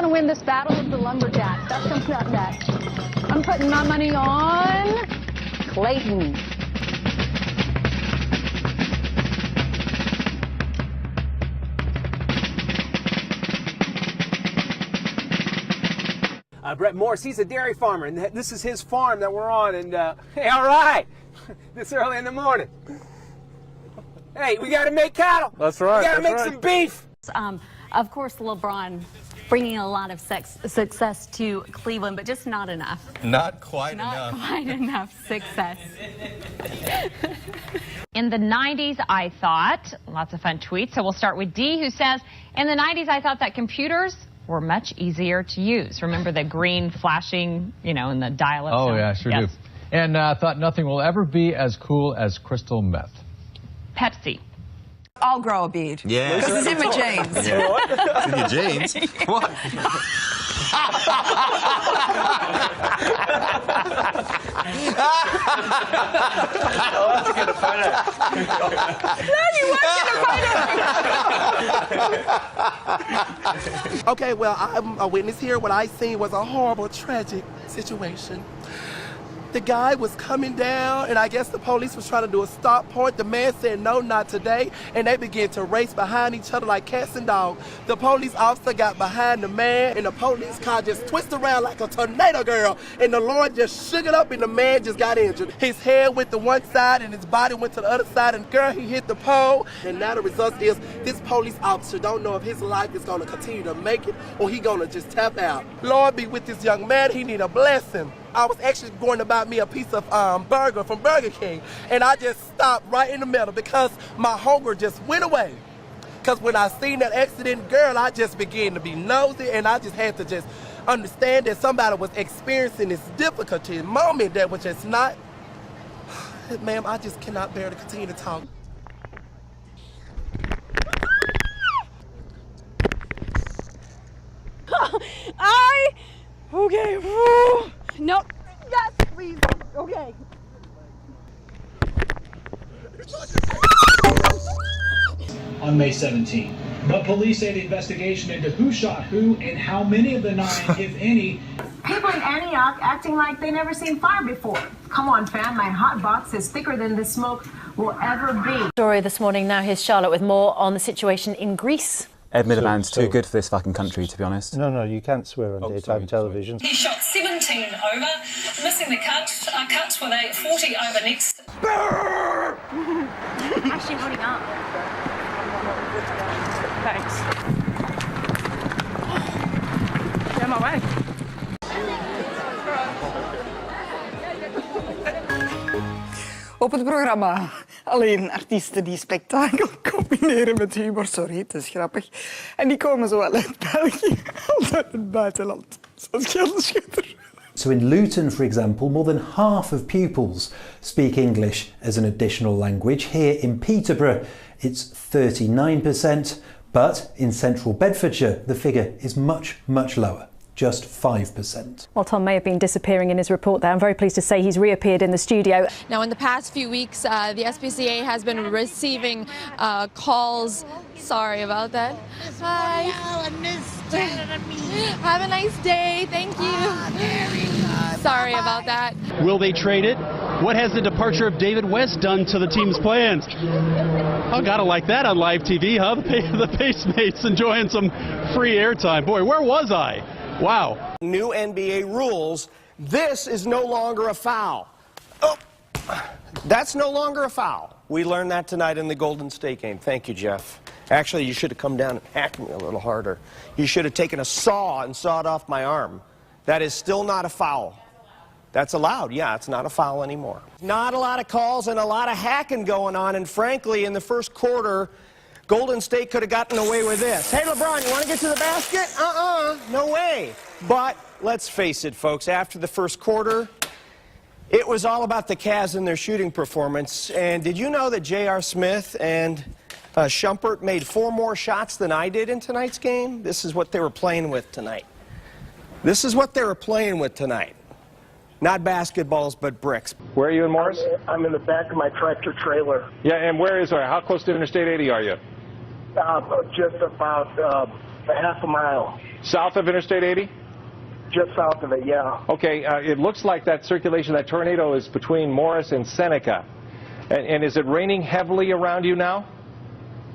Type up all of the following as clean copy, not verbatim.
going to win this battle of the lumberjacks. That's coming up next. I'm putting my money on Clayton. Brett Morse, he's a dairy farmer, and this is his farm that we're on. And hey, all right, this early in the morning. Hey, we got to make cattle. That's right. We got to make some beef. Of course, LeBron bringing a lot of success to Cleveland, but just not enough. Not quite enough. Not quite enough success. In the 90s, I thought, lots of fun tweets. So we'll start with D, who says, in the 90s, I thought that computers were much easier to use. Remember the green flashing, you know, in the dial-up Oh, zone? yeah, sure Yes. do. And thought nothing will ever be as cool as crystal meth. Pepsi. I'll grow a beard. Yeah. Because it's in my genes. Yeah. It's in your jeans. What? That's a good photo. No, you weren't going to find it. Okay, well, I'm a witness here. What I seen was a horrible, tragic situation. The guy was coming down, and I guess the police was trying to do a stop point. The man said, no, not today, and they began to race behind each other like cats and dogs. The police officer got behind the man, and the police car just twisted around like a tornado, girl, and the Lord just shook it up, and the man just got injured. His head went to one side, and his body went to the other side, and girl, he hit the pole, and now the result is this police officer don't know if his life is going to continue to make it, or he going to just tap out. Lord be with this young man. He need a blessing. I was actually going to buy me a piece of burger from Burger King, and I just stopped right in the middle because my hunger just went away. Because when I seen that accident, girl, I just began to be nosy, and I just had to just understand that somebody was experiencing this difficulty moment that was just not, ma'am, I just cannot bear to continue to talk. Okay. Woo. Nope. Yes, please. Okay. On May 17. But police say the investigation into who shot who and how many of the 9, if any. People in Antioch acting like they never seen fire before. Come on, fam, my hot box is thicker than the smoke will ever be. Story this morning. Now here's Charlotte with more on the situation in Greece. Ed Miliband's too good for this fucking country, to be honest. No, you can't swear on daytime television. He shot 17 over, missing the cuts with a 40 over next. Actually holding up. Thanks. Get my way. Op het programma alleen artiesten die spektakel combineren met humor. Sorry, het is grappig. En die komen zowel uit België als uit het buitenland. Zoals Gelderschutter. So in Luton, for example, more than half of pupils speak English as an additional language. Here in Peterborough, it's 39%, but in central Bedfordshire, the figure is much, much lower. Just 5%. Well, Tom may have been disappearing in his report there. I'm very pleased to say he's reappeared in the studio. Now, in the past few weeks, the SPCA has been receiving calls. Sorry about that. Hi. Have a nice day. Thank you. Sorry about that. Will they trade it? What has the departure of David West done to the team's plans? Oh, gotta like that on live TV, huh? The Pacemates enjoying some free airtime. Boy, where was I? Wow. New NBA rules. This is no longer a foul. Oh, that's no longer a foul. We learned that tonight in the Golden State game. Thank you, Jeff. Actually, you should have come down and hacked me a little harder. You should have taken a saw and sawed off my arm. That is still not a foul. That's allowed. Yeah, it's not a foul anymore. Not a lot of calls and a lot of hacking going on, and frankly, in the first quarter, Golden State could have gotten away with this. Hey, LeBron, you want to get to the basket? No way. But let's face it, folks, after the first quarter, it was all about the Cavs and their shooting performance. And did you know that J.R. Smith and Shumpert made 4 more shots than I did in tonight's game? This is what they were playing with tonight. This is what they were playing with tonight. Not basketballs, but bricks. Where are you in Morris? I'm in the back of my tractor trailer. Yeah, and where is it? How close to Interstate 80 are you? Just about a half a mile. South of Interstate 80? Just south of it, yeah. Okay, it looks like that circulation, that tornado is between Morris and Seneca. And is it raining heavily around you now?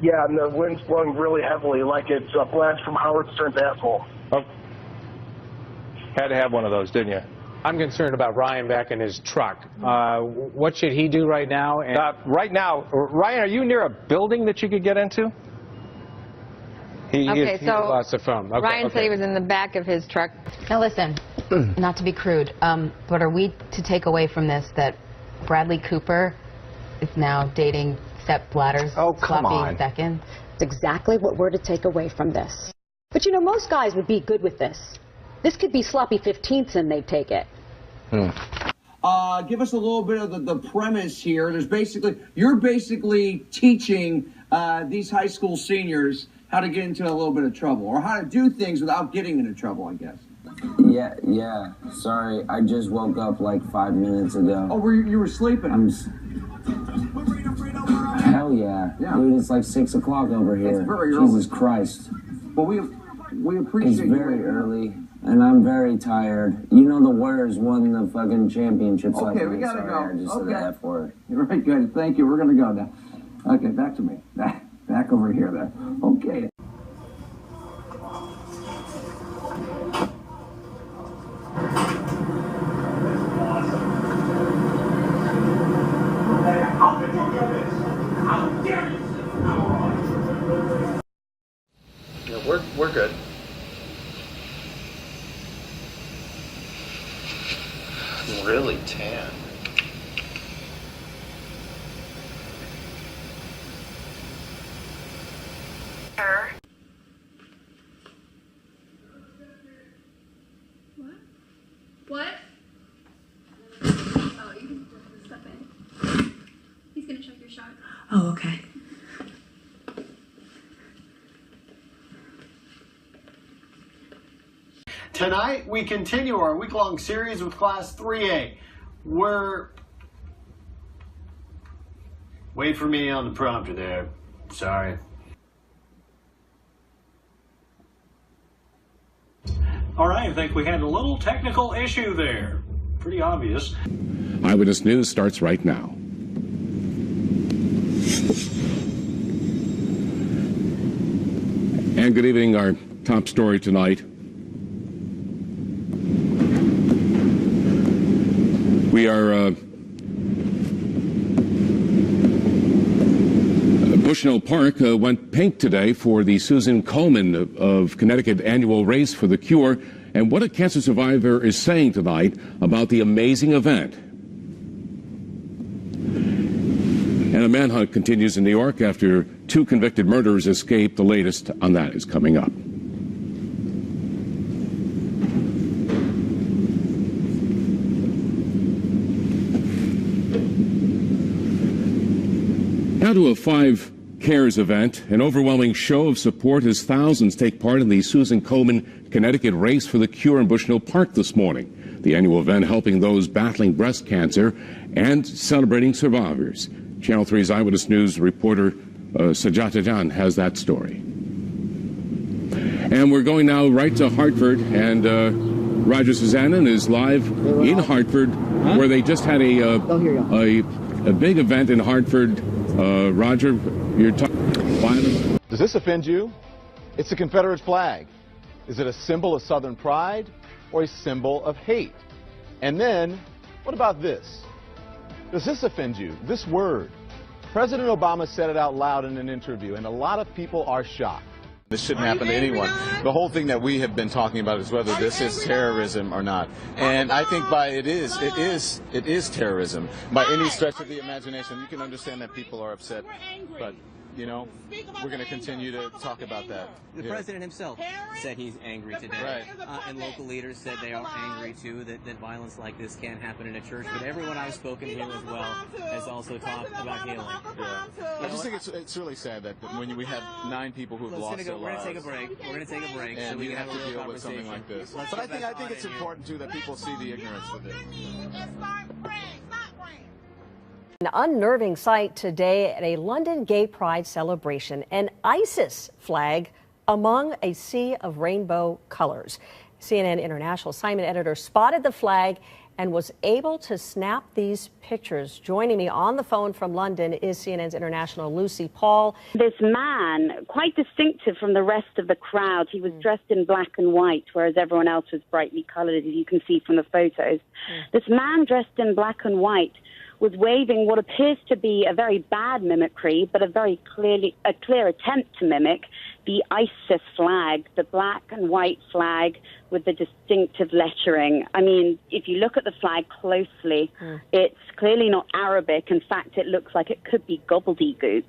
Yeah, and the wind's blowing really heavily, like it's a blast from Howard Stern's asshole. Oh. Had to have one of those, didn't you? I'm concerned about Ryan back in his truck. What should he do right now? Right now, Ryan, are you near a building that you could get into? He lost the phone. Okay, Ryan said he was in the back of his truck. Now listen, not to be crude, but are we to take away from this that Bradley Cooper is now dating Sepp Blatter's sloppy second? It's exactly what we're to take away from this. But you know, most guys would be good with this. This could be sloppy 15ths and they'd take it. Give us a little bit of the premise here. You're basically teaching these high school seniors how to get into a little bit of trouble, or how to do things without getting into trouble, I guess. Yeah. Sorry, I just woke up like 5 minutes ago. Oh, you were sleeping? Hell yeah. Dude, it's like 6 o'clock over here. It's very early. Jesus Christ. Well, we appreciate It's very early, and I'm very tired. You know the Warriors won the fucking championships last night. Okay, we gotta go. I just said the F word. You're right, good. Thank you. We're gonna go now. Okay, back to me. Back over here there. Okay. Yeah, we're good. Really tan. What? Oh, you can just step in. He's gonna check your shot. Oh, okay. Tonight, we continue our week-long series with Class 3A. Wait for me on the prompter there. Sorry. All right, I think we had a little technical issue there. Pretty obvious. Eyewitness News starts right now. And good evening. Our top story tonight. We are Bushnell Park went pink today for the Susan Komen of Connecticut annual Race for the Cure, and what a cancer survivor is saying tonight about the amazing event. And a manhunt continues in New York after 2 convicted murderers escaped. The latest on that is coming up. Now to a 5 Cares event, an overwhelming show of support as thousands take part in the Susan Komen Connecticut Race for the Cure in Bushnell Park this morning. The annual event helping those battling breast cancer and celebrating survivors. Channel 3's Eyewitness News reporter Sajata Jan has that story. And we're going now right to Hartford, and Roger Susannon is live in Hartford, where they just had a big event in Hartford. Roger, you're talking violence. Does this offend you? It's a Confederate flag. Is it a symbol of Southern pride or a symbol of hate? And then, what about this? Does this offend you? This word. President Obama said it out loud in an interview, and a lot of people are shocked. This shouldn't happen to anyone. The whole thing that we have been talking about is whether this is terrorism or not. And I think it is terrorism. By any stretch of the imagination, you can understand that people are upset. But, you know, we're going to continue to talk about that. The president himself said he's angry today. Right. And local leaders said they are angry, too, that violence like this can't happen in a church. But everyone I've spoken to as well has also talked about healing. Yeah. I just think it's really sad that when we have 9 people who have lost their lives. We're going to take a break. We're going to take a break and so we can have a to real deal with something like this. Let's but I think it's important, too, that people see the ignorance of it. An unnerving sight today at a London gay pride celebration, an ISIS flag among a sea of rainbow colors. CNN International assignment editor spotted the flag and was able to snap these pictures. Joining me on the phone from London is CNN's international Lucy Paul. This man, quite distinctive from the rest of the crowd, he was dressed in black and white, whereas everyone else was brightly colored, as you can see from the photos. This man dressed in black and white was waving what appears to be a very bad mimicry, but a very clear attempt to mimic the ISIS flag, the black and white flag with the distinctive lettering. I mean, if you look at the flag closely, it's clearly not Arabic. In fact, it looks like it could be gobbledygook.